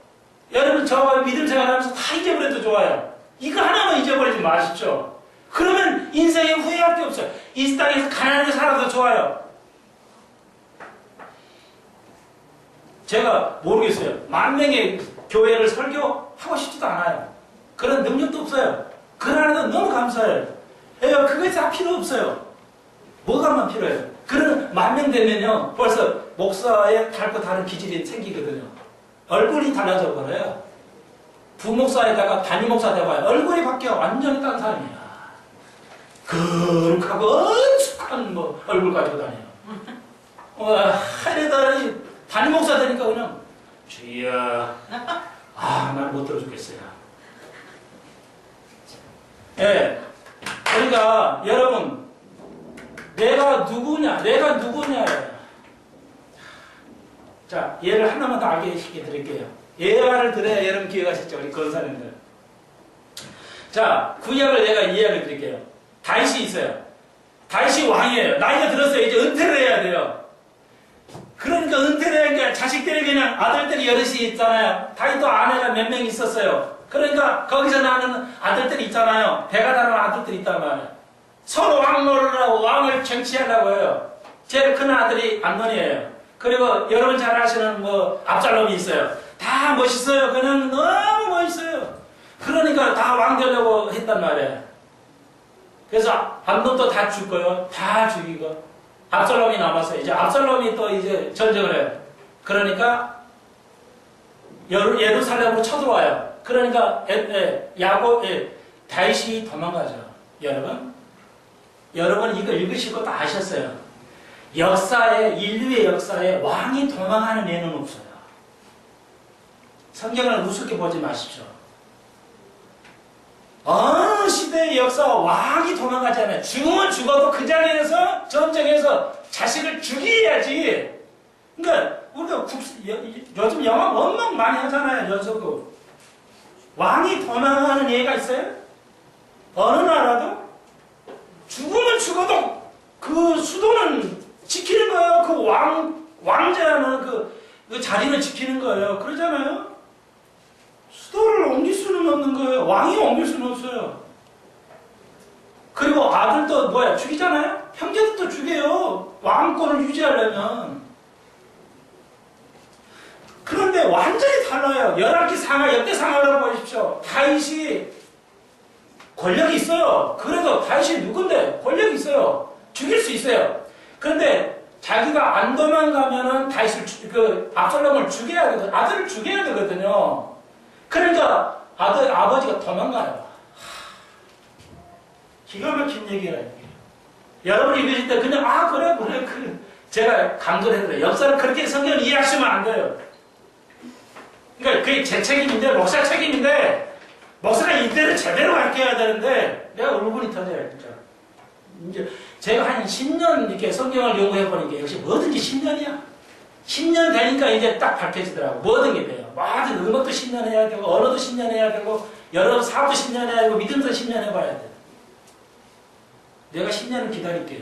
여러분 저와 믿음 생활하면서 다 잊어버려도 좋아요. 이거 하나만 잊어버리지 마십시오. 그러면 인생에 후회할 게 없어요. 이 땅에서 가난하게 살아도 좋아요. 제가 모르겠어요. 10,000명의 교회를 설교하고 싶지도 않아요. 그런 능력도 없어요. 그러나도 너무 감사해요. 그게 다 필요 없어요. 뭐가만 필요해요. 그런 10,000명 되면요, 벌써 목사의 닳고 다른 기질이 생기거든요. 얼굴이 달라져 버려요. 부목사에다가 담임목사 돼봐요. 얼굴이 바뀌어. 완전히 딴 사람이야. 거룩하고 엄숙한 얼굴 가지고 다녀요. 하려다 담임목사 되니까 그냥 주여, 난 못 들어주겠어요. 예. 그러니까 여러분, 내가 누구냐. 자, 예를 하나만 더 알게 시켜 드릴게요. 예화를 들어야 여러분 기억하시죠? 우리 권사님들. 자, 구약을 내가 이해를 드릴게요. 다윗이 있어요. 다윗이 왕이에요. 나이가 들었어요. 이제 은퇴를 해야 돼요. 그러니까 은퇴를 하니까 자식들이 그냥 아들들이 여럿이 있잖아요. 다윗도 아내가 몇 명 있었어요. 그러니까 거기서 나는 아들들이 있잖아요. 배가 다른 아들들이 있단 말이에요. 서로 왕노를 하고 왕을 정치하려고 해요. 제일 큰 아들이 암논이에요. 그리고 여러분 잘 아시는 압살롬이 있어요. 다 멋있어요. 그냥 너무 멋있어요. 그러니까 다 왕 되려고 했단 말이에요. 그래서 암논도 다 죽고요. 다 죽이고 압살롬이 남았어요. 이제 압살롬이 또 이제 전쟁을 해요. 그러니까 예루살렘으로 쳐들어와요. 그러니까 다윗이 도망가죠. 여러분 이거 읽으시고 다 아셨어요. 인류의 역사에 왕이 도망하는 예는 없어요. 성경을 우습게 보지 마십시오. 어느 시대의 역사 왕이 도망가지 않아요. 죽으면 죽어도 그 자리에서 전쟁에서 자식을 죽여야지. 그러니까 우리가 요즘 영화 원망 많이 하잖아요. 연속으로. 왕이 도망하는 예가 있어요? 어느 나라도? 죽으면 죽어도 그 수도는 지키는 거예요. 그 왕자는 그 자리는 지키는 거예요. 그러잖아요. 수도를 옮길 수는 없는 거예요. 왕이 옮길 수는 없어요. 그리고 아들도 죽이잖아요? 형제들도 죽여요. 왕권을 유지하려면. 그런데 완전히 달라요. 열왕기 상하, 역대 상하를 보십시오. 다윗이 권력이 있어요. 그래도 다윗이 누군데? 권력이 있어요. 죽일 수 있어요. 그런데 자기가 안 도망가면은 압살롬을 죽여야 되거든요. 아들을 죽여야 되거든요. 그러니까 아버지가 도망가요. 기가 막힌 얘기라. 여러분이 읽으실 때 그냥 그래. 제가 강조를 해드려요. 역사를 그렇게 성경을 이해하시면 안 돼요. 그러니까 그게 제 책임인데, 목사 책임인데, 목사가 이때를 제대로 가르쳐야 되는데, 내가 울분이 터져요, 진짜. 이제 제가 한 10년 이렇게 성경을 연구해보니까 역시 뭐든지 10년이야. 10년 되니까 이제 딱 밝혀지더라고. 뭐든 게 돼요. 뭐든 음악도 10년 해야 되고, 언어도 10년 해야 되고, 여러 사업도 10년 해야 되고, 믿음도 10년 해봐야 돼. 내가 10년을 기다릴게요.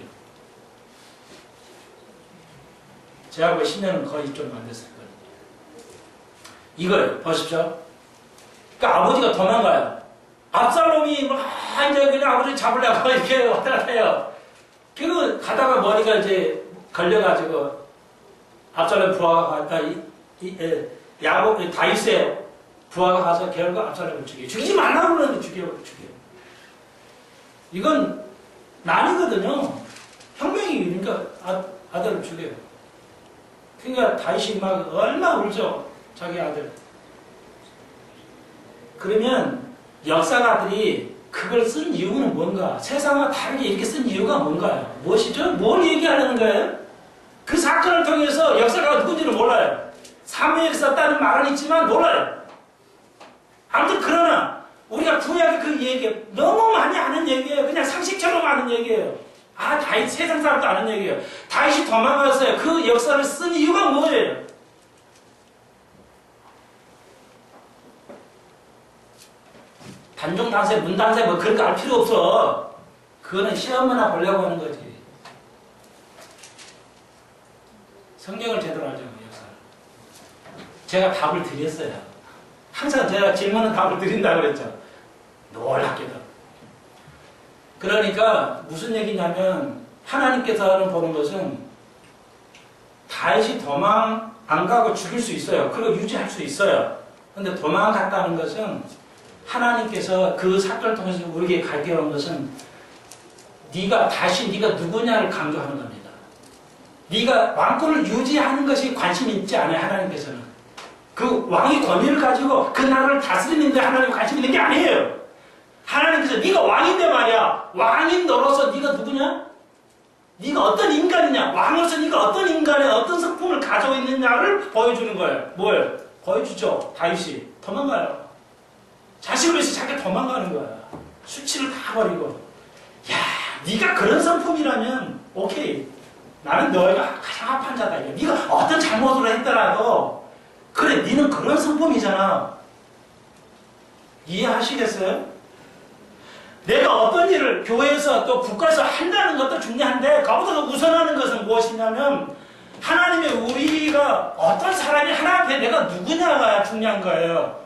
제하고 10년은 거의 좀 안 됐을 거예요. 이걸 보십시오. 그러니까 아버지가 도망가요. 압살롬이 이제 그냥 아버지 잡으려고 이렇게 왔다 갔다 해요. 그 가다가 머리가 이제 걸려가지고 압살롬 부하가 다윗의 부하가 가서 결국 압살롬을 죽여요. 죽이지 말라고 그러는데 죽여요. 이건 나뉘거든요. 혁명이 그러니까 아들을 죽여요. 그러니까 다윗이 막 얼마 울죠. 자기 아들. 그러면 역사가들이 그걸 쓴 이유는 뭔가? 세상과 다르게 이렇게 쓴 이유가 뭔가요? 무엇이죠? 뭘 얘기하려는 거예요? 그 사건을 통해서 역사가가 누군지를 몰라요. 사무엘이 썼다는 말은 있지만 몰라요. 아무튼 그러나 우리가 구약의 그 얘기 너무 많이 아는 얘기예요. 그냥 상식처럼 아는 얘기예요. 아, 다윗 세상 사람도 아는 얘기예요. 다윗이 도망갔어요. 그 역사를 쓴 이유가 뭐예요? 단종 단세, 문 단세 뭐 그런 거 알 필요 없어. 그거는 시험이나 보려고 하는 거지. 성경을 제대로 알자고 역사를. 제가 답을 드렸어요. 항상 제가 질문은 답을 드린다고 그랬죠. 놀랍게도. 그러니까 무슨 얘기냐면 하나님께서는 보는 것은 다윗이 도망 안 가고 죽일 수 있어요. 그걸 유지할 수 있어요. 근데 도망갔다는 것은 하나님께서 그 사건을 통해서 우리에게 가르쳐온 것은 다시 네가 누구냐를 강조하는 겁니다. 네가 왕권을 유지하는 것이 관심이 있지 않아요. 하나님께서는. 그 왕의 권위를 가지고 그 나라를 다스리는데 하나님 관심 있는 게 아니에요. 하나님께서 네가 왕인데 말이야. 왕인 너로서 네가 누구냐? 네가 어떤 인간이냐? 왕으로서 네가 어떤 인간의 어떤 성품을 가지고 있느냐를 보여주는 거예요. 뭘? 보여주죠. 다윗이 도망가요. 자식을 위해서 자기가 도망가는 거야. 수치를 다 버리고. 야, 네가 그런 성품이라면 오케이. 나는 너희가 가장 합한 자다. 네가 어떤 잘못을 했더라도 그래, 네는 그런 성품이잖아. 이해하시겠어요? 내가 어떤 일을 교회에서 또 국가에서 한다는 것도 중요한데 그보다 더 우선하는 것은 무엇이냐면 하나님의 우리가 어떤 사람이 하나님 앞에 내가 누구냐가 중요한 거예요.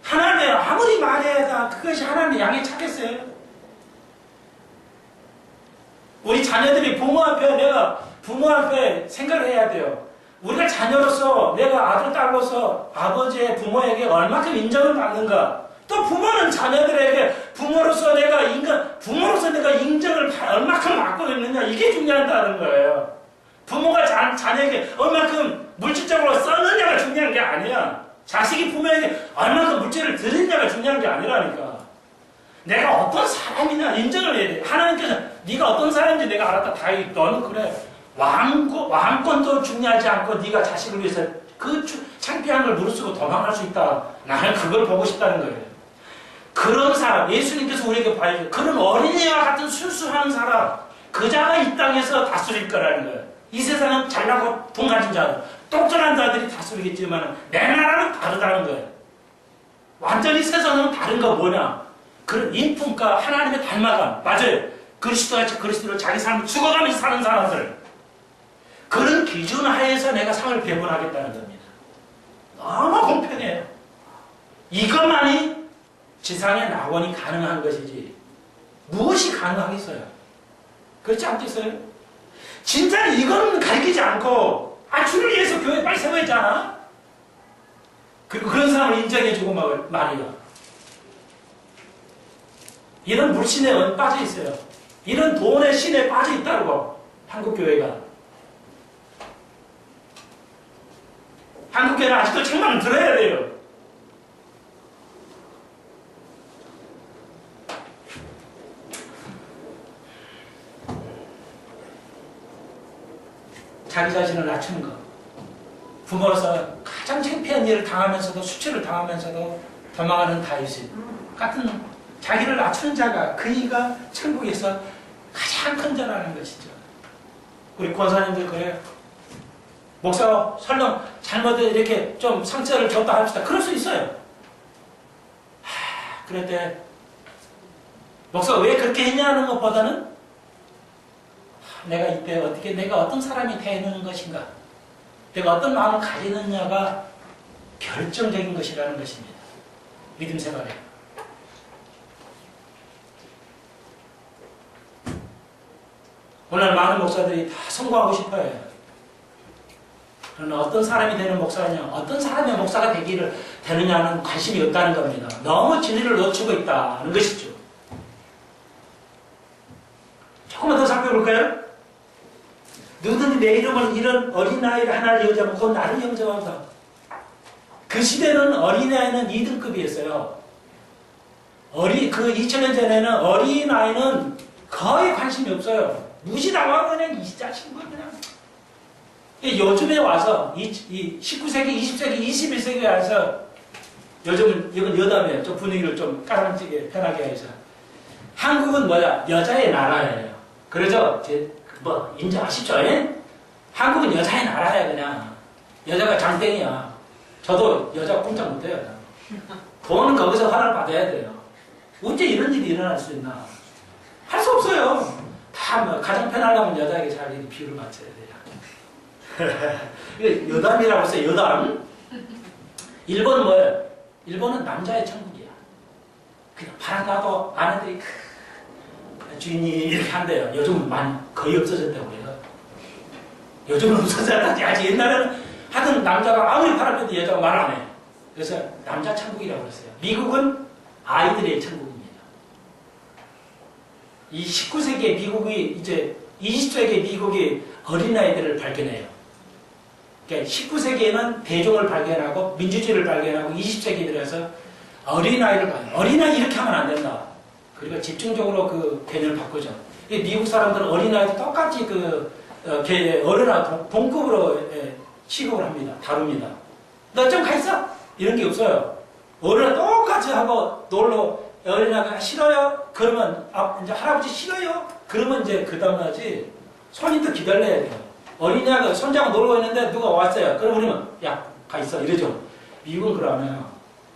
하나님의 아무리 말해야 그것이 하나님의 양에 찾겠어요? 우리 자녀들이 부모 앞에 생각을 해야 돼요. 우리가 자녀로서 내가 아들, 딸로서 아버지의 부모에게 얼마큼 인정을 받는가. 또 부모는 자녀들에게 부모로서 내가 인정을 얼마큼 받고 있느냐. 이게 중요하다는 거예요. 부모가 자녀에게 얼마큼 물질적으로 썼느냐가 중요한 게 아니야. 자식이 부모에게 얼마큼 물질을 드렸냐가 중요한 게 아니라니까. 내가 어떤 사람이냐 인정을 해야 돼. 하나님께서 네가 어떤 사람인지 내가 알았다. 다윗 너는 그래. 왕권도 중요하지 않고 네가 자식을 위해서 그 창피한 걸 무릅쓰고 도망갈 수 있다. 나는 그걸 보고 싶다는 거예요. 그런 사람, 예수님께서 우리에게 보여주세요. 그런 어린이와 같은 순수한 사람, 그자가 이 땅에서 다스릴 거라는 거예요. 이 세상은 잘나고 돈 가진 자들, 똑똑한 자들이 다스리겠지만 내 나라는 다르다는 거예요. 완전히 세상은 다른 거 뭐냐? 그런 인품과 하나님의 닮아감. 맞아요. 그리스도같이 그리스도로 자기 삶을 죽어가면서 사는 사람들. 그런 기준 하에서 내가 상을 배분하겠다는 겁니다. 너무 공평해요. 이것만이 지상의 낙원이 가능한 것이지 무엇이 가능하겠어요? 그렇지 않겠어요? 진짜 이거는 가르치지 않고 주를 위해서 교회 빨리 세워있잖아. 그리고 그런 사람을 인정해주고 말이야. 이런 물신에 빠져 있어요. 이런 돈의 신에 빠져 있다고 한국교회가. 한국교회는 아직도 책망을 들어야 돼요. 자기 자신을 낮추는 것. 부모로서 가장 창피한 일을 당하면서도 수치를 당하면서도 도망가는 다윗 같은 자기를 낮추는 자가 그이가 천국에서 가장 큰 자라는 것이죠. 우리 권사님들 그래요. 목사 설령 잘못 이렇게 좀 상처를 줬다 합시다. 그럴 수 있어요. 그럴 때 목사가 왜 그렇게 했냐는 것보다는 내가 이때 내가 어떤 사람이 되는 것인가, 내가 어떤 마음을 가지느냐가 결정적인 것이라는 것입니다. 믿음 생활에. 오늘 많은 목사들이 다 성공하고 싶어요. 그러나 어떤 사람이 되는 목사냐, 어떤 사람의 목사가 되느냐는 관심이 없다는 겁니다. 너무 진리를 놓치고 있다는 것이죠. 볼까요? 누구든지 내 이름을 이런 어린아이를 하나를 영접하면 그건 나를 영접한다. 그 시대는 어린아이는 2등급이었어요. 그 2000년 전에는 어린아이는 거의 관심이 없어요. 무시당하고 그냥 이 자식은 그냥. 요즘에 와서, 이 19세기, 20세기, 21세기에 와서, 요즘은, 이건 여담이에요. 좀 분위기를 좀 까랑지게 편하게 해서. 한국은 뭐야? 여자의 나라예요. 그러죠? 인정하시죠? 예? 한국은 여자의 나라야, 그냥. 여자가 장땡이야. 저도 여자 꼼짝 못해요. 돈은 거기서 허락 받아야 돼요. 언제 이런 일이 일어날 수 있나? 할 수 없어요. 다 가장 편하려면 여자에게 잘 비유를 맞춰야 돼요. 이게 여담이라고 했어요, 여담. 일본은 뭐예요? 일본은 남자의 천국이야. 그냥 바람나도 아내들이 주인이 이렇게 한대요. 요즘은 거의 없어졌다고 해요. 요즘은 없어졌다지. 아직 옛날에는 하여튼 남자가 아무리 바람펴도 여자가 말 안 해요. 그래서 남자 천국이라고 그랬어요. 미국은 아이들의 천국입니다. 이 19세기의 미국이 이제 20세기의 미국이 어린아이들을 발견해요. 그러니까 19세기에는 대중을 발견하고 민주주의를 발견하고 20세기 들어서 어린아이를 발견해요. 어린아이 이렇게 하면 안 된다. 그리고 집중적으로 그 개념을 바꾸죠. 미국 사람들은 어린아이도 똑같이 어른하고 동급으로 취급을 합니다. 다룹니다. 너 좀 가 있어? 이런 게 없어요. 어른하고 똑같이 하고 놀러 어린아이가 싫어요? 그러면 이제 할아버지 싫어요? 그러면 이제 그 다음날지 손님도 기다려야 돼요. 어린아이가 손자가 놀고 있는데 누가 왔어요. 그럼 우리는 야, 가 있어. 이러죠. 미국은 그러면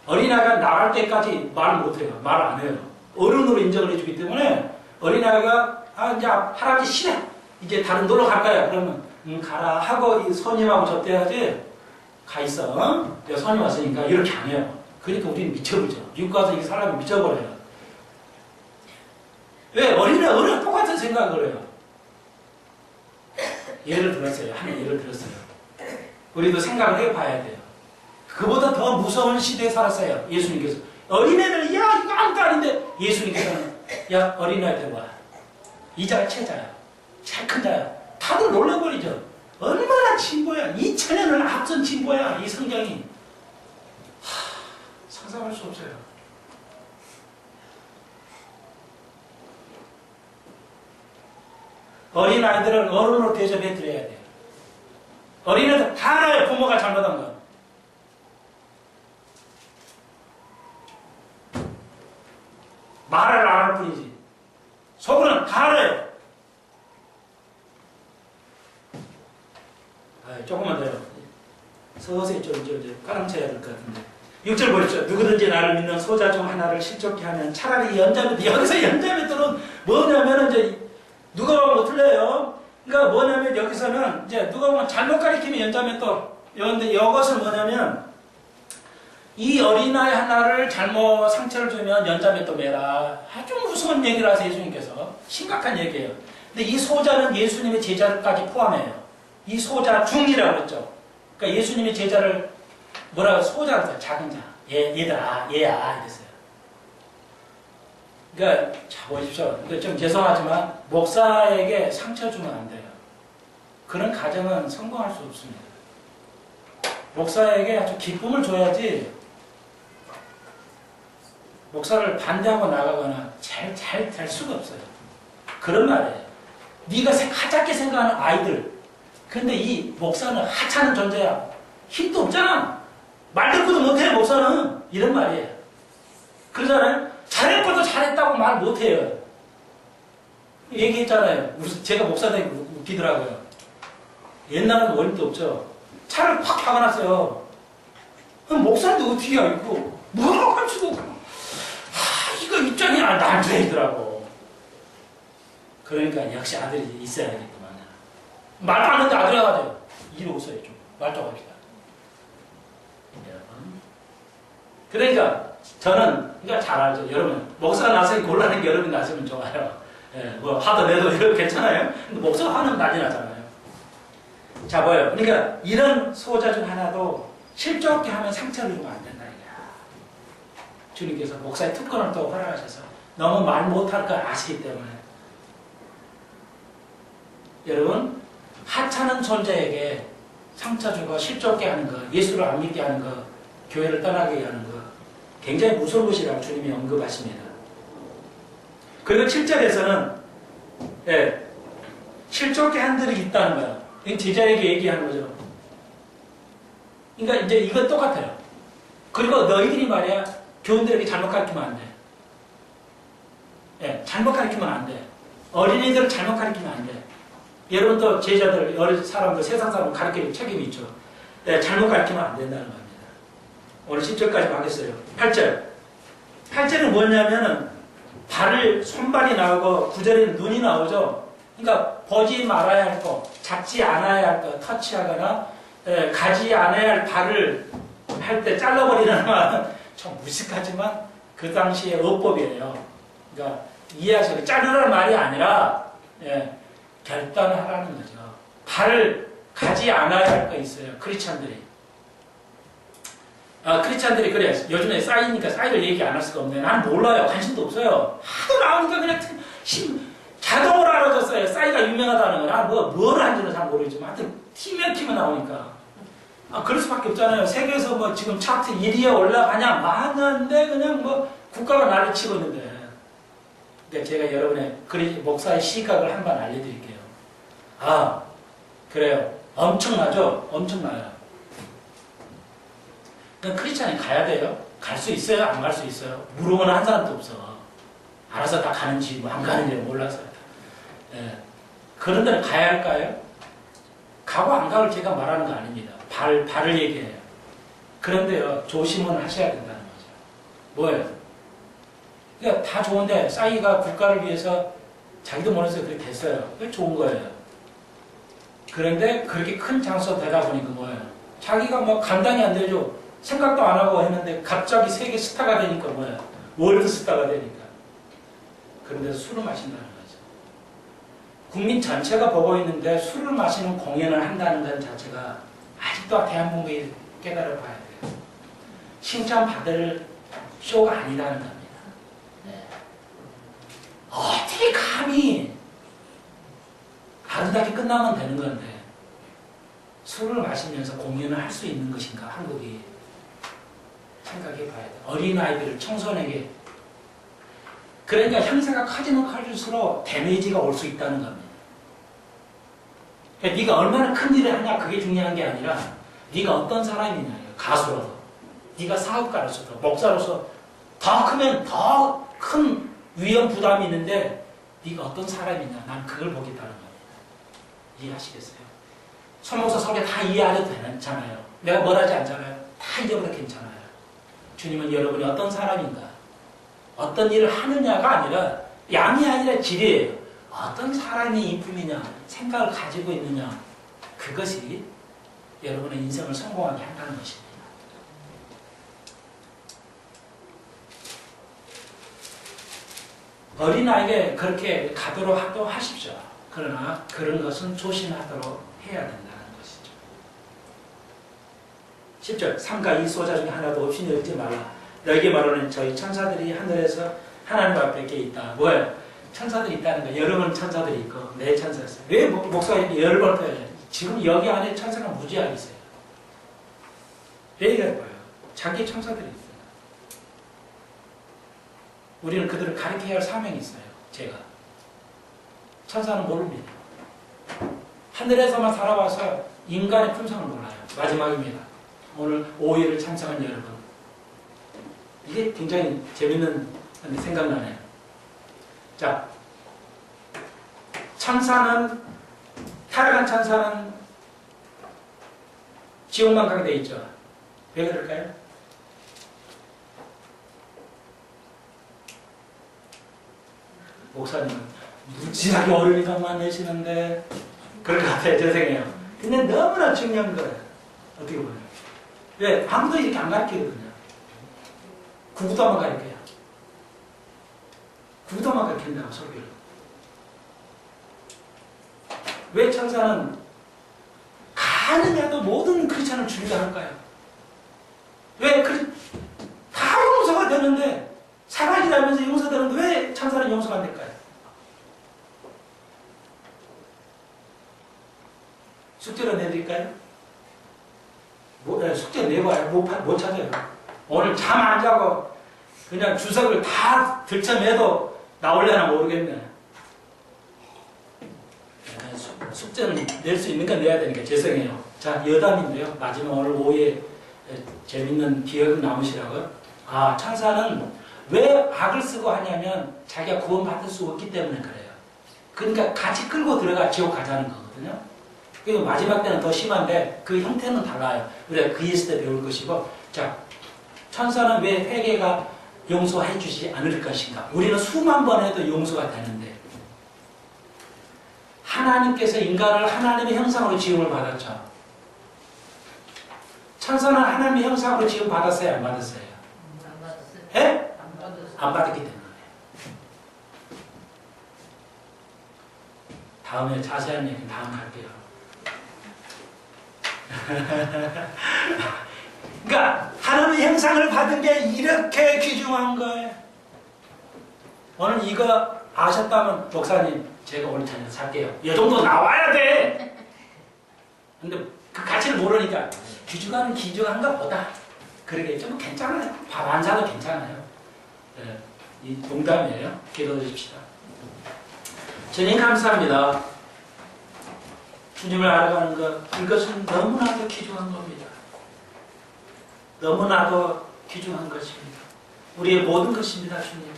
어린아이가 나갈 때까지 말 못해요. 말 안 해요. 어른으로 인정을 해주기 때문에 어린아이가 이제 할아버지 싫어. 이제 다른 놀러 갈까요? 그러면 가라 하고 이 손님하고 접대하지. 가 있어. 내가 손님 왔으니까 이렇게 안 해요. 그러니까 우리는 미쳐버리죠. 미국 가서 이 사람이 미쳐버려요. 왜? 어린애가 똑같은 생각을 해요. 예를 들었어요. 하나 예를 들었어요. 우리도 생각을 해봐야 돼요. 그보다 더 무서운 시대에 살았어요. 예수님께서. 어린애들, 야, 이거 아무것도 아닌데. 예수님께서는, 야, 어린애들 와. 이자가 최자야. 제일 큰 자야. 다들 놀라버리죠. 얼마나 진보야. 2000년을 앞선 진보야. 이 성경이. 상상할 수 없어요. 어린아이들은 어른으로 대접해 드려야 돼요. 어린애들 다 알아요. 부모가 잘못한 건. 말을 안 할 뿐이지. 속으로는 다 알아요. 조금만 더요. 서서히 좀 까랑쳐야 될 것 같은데. 6절 보십시오. 누구든지 나를 믿는 소자 중 하나를 실족케 하면 차라리 연자면, 여기서 연자면들은 뭐냐면 이제 누가 보면 틀려요. 그러니까 뭐냐면 여기서는 이제 누가 보면 잘못 가리키면 연자면 또, 그런데 이것은 뭐냐면 이 어린아이 하나를 잘못 상처를 주면 연자면 또 매라. 아주 무서운 얘기를 하세요. 예수님께서. 심각한 얘기예요. 근데 이 소자는 예수님의 제자를까지 포함해요. 이 소자 중이라고 그랬죠. 그러니까 예수님의 제자를 뭐라고 소자라고 했어요. 작은 자. 얘들아, 얘야. 이랬어요. 그러니까, 자, 보십시오. 좀 죄송하지만, 목사에게 상처 주면 안 돼요. 그런 가정은 성공할 수 없습니다. 목사에게 아주 기쁨을 줘야지, 목사를 반대하고 나가거나 잘 될 수가 없어요. 그런 말이에요. 네가 하찮게 생각하는 아이들, 근데 이 목사는 하찮은 존재야. 힘도 없잖아. 말 듣고도 못해, 목사는. 이런 말이에요. 그러잖아요. 잘할 것도 잘했다고 말 못해요. 얘기했잖아요. 제가 목사들이 웃기더라고요. 옛날에는 원인도 없죠. 차를 팍 박아놨어요. 목사인데 어떻게 알고, 뭐라고 할 수도 없고. 이거 입장이 난처해지더라고. 그러니까 역시 아들이 있어야겠구만. 말 안 하는데 아들이 가죠. 이리 오세요, 좀. 말 좀 합시다. 그러니까 저는 그러니까 잘 알죠. 여러분 목사가 나서기 곤란한 게 여러분이 나서면 좋아요. 예, 뭐 하다 내도 이런 괜찮아요. 근데 목사가 하면 난리 나잖아요. 자 뭐예요? 그러니까 이런 소자 중 하나도 실족게 하면 상처를 주면 안 된다 이거야. 주님께서 목사의 특권을 또 허락하셔서 너무 말 못할 걸 아시기 때문에 여러분, 하찮은 존재에게 상처 주고 실족게 하는 거, 예수를 안 믿게 하는 거, 교회를 떠나게 하는 거 굉장히 무서운 것이라고 주님이 언급하십니다. 그리고 7절에서는 실족게 한 들이 있다는 거예요. 이건 제자에게 얘기하는 거죠. 그러니까 이제 이건 똑같아요. 그리고 너희들이 말이야 교인들에게 잘못 가르치면 안 돼. 잘못 가르치면 안 돼. 어린이들을 잘못 가르치면 안 돼. 여러분 또 제자들, 어린 사람들, 세상 사람 가르치는 책임이 있죠. 잘못 가르치면 안 된다는 겁니다. 오늘 10절까지 하겠어요. 8절. 8절은 뭐냐면은 손발이 나오고 9절에는 눈이 나오죠. 그러니까 보지 말아야 할 거, 잡지 않아야 할 거, 터치하거나 가지 않아야 할 발을 할 때 잘라버리는 말은 좀 무식하지만 그 당시의 어법이에요. 그러니까 이해하시고 자르라는 말이 아니라 결단하라는 거죠. 발을 가지 않아야 할 거 있어요. 크리스찬들이. 크리스찬들이 그래. 요즘에 싸이니까 싸이를 얘기 안 할 수가 없네. 난 몰라요. 관심도 없어요. 하도 나오니까 그냥 자동으로 알아졌어요. 싸이가 유명하다는 거나 뭘 하는지는 잘 모르겠지만 하여튼 티면 나오니까. 그럴 수밖에 없잖아요. 세계에서 뭐 지금 차트 1위에 올라가냐 많은데 그냥 뭐 국가가 나를 치고 있는데. 그러니까 제가 여러분의 목사의 시각을 한번 알려드릴게요. 그래요. 엄청나죠? 엄청나요. 그러니까 크리스찬이 가야 돼요? 갈 수 있어요? 안 갈 수 있어요? 물어보는 한 사람도 없어. 알아서 다 가는지 뭐 안 가는지 몰라서. 그런 데는 가야 할까요? 가고 안 가를 제가 말하는 거 아닙니다. 발을 얘기해요. 그런데요, 조심은 하셔야 된다는 거죠. 뭐예요? 그러니까 다 좋은데, 싸이가 국가를 위해서 자기도 모르면서 그렇게 됐어요. 그게 좋은 거예요. 그런데 그렇게 큰 장소 되다 보니까 뭐예요? 자기가 뭐 감당이 안 되죠. 생각도 안 하고 했는데 갑자기 세계 스타가 되니까 뭐예요? 월드 스타가 되니까. 그런데 술을 마신다는 거죠. 국민 전체가 보고 있는데 술을 마시는 공연을 한다는 것 자체가 아직도 대한민국이 깨달아 봐야 돼요. 칭찬받을 쇼가 아니라는 겁니다. 어떻게 감히 아름답게 끝나면 되는 건데 술을 마시면서 공연을 할 수 있는 것인가 한국이 생각해 봐야 돼요. 어린아이들, 청소년에게 그러니까 형사가 커지면 커질수록 데미지가 올 수 있다는 겁니다. 그러니까 네가 얼마나 큰 일을 하냐 그게 중요한 게 아니라 네가 어떤 사람이냐 가수로서 네가 사업가로서 목사로서 더 크면 더 큰 위험 부담이 있는데 네가 어떤 사람이냐 난 그걸 보겠다는 겁니다. 이해하시겠어요? 손목사 설계 다 이해 안 해도 되잖아요. 내가 뭘 하지 않잖아요. 다 잊어버려 괜찮아요. 주님은 여러분이 어떤 사람인가 어떤 일을 하느냐가 아니라 양이 아니라 질이에요. 어떤 사람이 이쁨이냐 생각을 가지고 있느냐 그것이 여러분의 인생을 성공하게 한다는 것입니다. 어린아이에게 그렇게 가도록 하십시오. 그러나 그런 것은 조심하도록 해야 된다는 것이죠. 10절 삼가 이 소자 중에 하나도 없이 읽지 말라. 너에게 말하는 저희 천사들이 하늘에서 하나님 앞에 있다. 뭐예요? 천사들이 있다는 거예요. 여러 천사들이 있고 내 천사 있어요. 왜 목사가 이렇게 여러 번 표현해요? 지금 여기 안에 천사가 무지하게 있어요. 왜 얘기할 거예요? 자기 천사들이 있어요. 우리는 그들을 가르쳐야 할 사명이 있어요. 제가. 천사는 모릅니다. 하늘에서만 살아와서 인간의 품성을 몰라요. 마지막입니다. 오늘 5일을 참석한 여러분. 이게 굉장히 재밌는 생각나네요. 자, 천사는, 타락한 천사는 지옥만 가게 돼 있죠. 왜 그럴까요? 목사님은 무지하게 어린이들만 내시는데 그럴 것 같아요. 제 생각에요. 근데 너무나 중요한 거예요. 어떻게 보면. 왜? 아무도 이렇게 안 가르치거든요. 구구도만 가르쳐요. 구구도만 가르친다고 설교를. 왜 천사는 가능해도 모든 크리스찬을 죽이려 할까요? 왜? 다 용서가 되는데 사랑이라면서 용서되는데 왜 천사는 용서가 안 될까요? 숙제로 내드릴까요? 숙제 내봐야 못 찾아요. 오늘 잠 안 자고 그냥 주석을 다 들쳐매도 나올려나 모르겠네. 숙제는 낼 수 있는 건 내야 되니까 죄송해요. 자, 여담인데요. 마지막 오늘 오후에 재밌는 기억 남으시라고요. 천사는 왜 악을 쓰고 하냐면 자기가 구원받을 수 없기 때문에 그래요. 그러니까 같이 끌고 들어가 지옥 가자는 거거든요. 그리고 마지막 때는 더 심한데 그 형태는 달라요. 우리가 그 있을 때 배울 것이고. 자, 천사는 왜 회개가 용서해 주지 않을 것인가? 우리는 수만 번 해도 용서가 되는데 하나님께서 인간을 하나님의 형상으로 지음을 받았죠. 천사는 하나님의 형상으로 지음 받았어요? 안 받았어요? 안 받았어요. 예? 안 받았어요. 안 받았기 때문에. 다음에 자세한 얘기는 다음 할게요. 그러니까 하나님의 형상을 받은 게 이렇게 귀중한 거예요. 오늘 이거 아셨다면 목사님 제가 오늘 저녁 살게요. 이 정도 나와야 돼. 근데 그 가치를 모르니까 귀중한가 보다. 그러게 좀 괜찮아요. 밥 안 사도 괜찮아요. 네, 이 농담이에요. 기도해 주십시다. 주님 감사합니다. 주님을 알아가는 것, 이것은 너무나도 귀중한 겁니다. 너무나도 귀중한 것입니다. 우리의 모든 것입니다, 주님.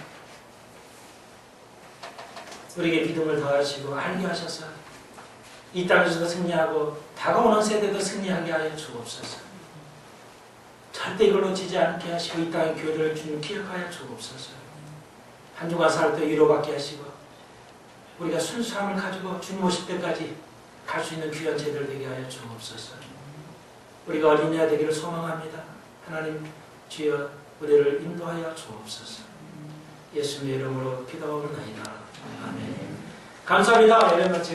우리에게 믿음을 더하시고 알게 하셔서 이 땅에서도 승리하고 다가오는 세대도 승리하게 하여 주옵소서. 절대 이걸 놓치지 않게 하시고 이 땅의 교회를 주님 기억하여 주옵소서. 한 주간 살 때 위로받게 하시고 우리가 순수함을 가지고 주님 오실 때까지 갈 수 있는 귀한 제들 되게 하여 주옵소서. 우리가 어린이가 되기를 소망합니다. 하나님 주여 우리를 인도하여 주옵소서. 예수님의 이름으로 기도하옵나이다. 아멘. 감사합니다.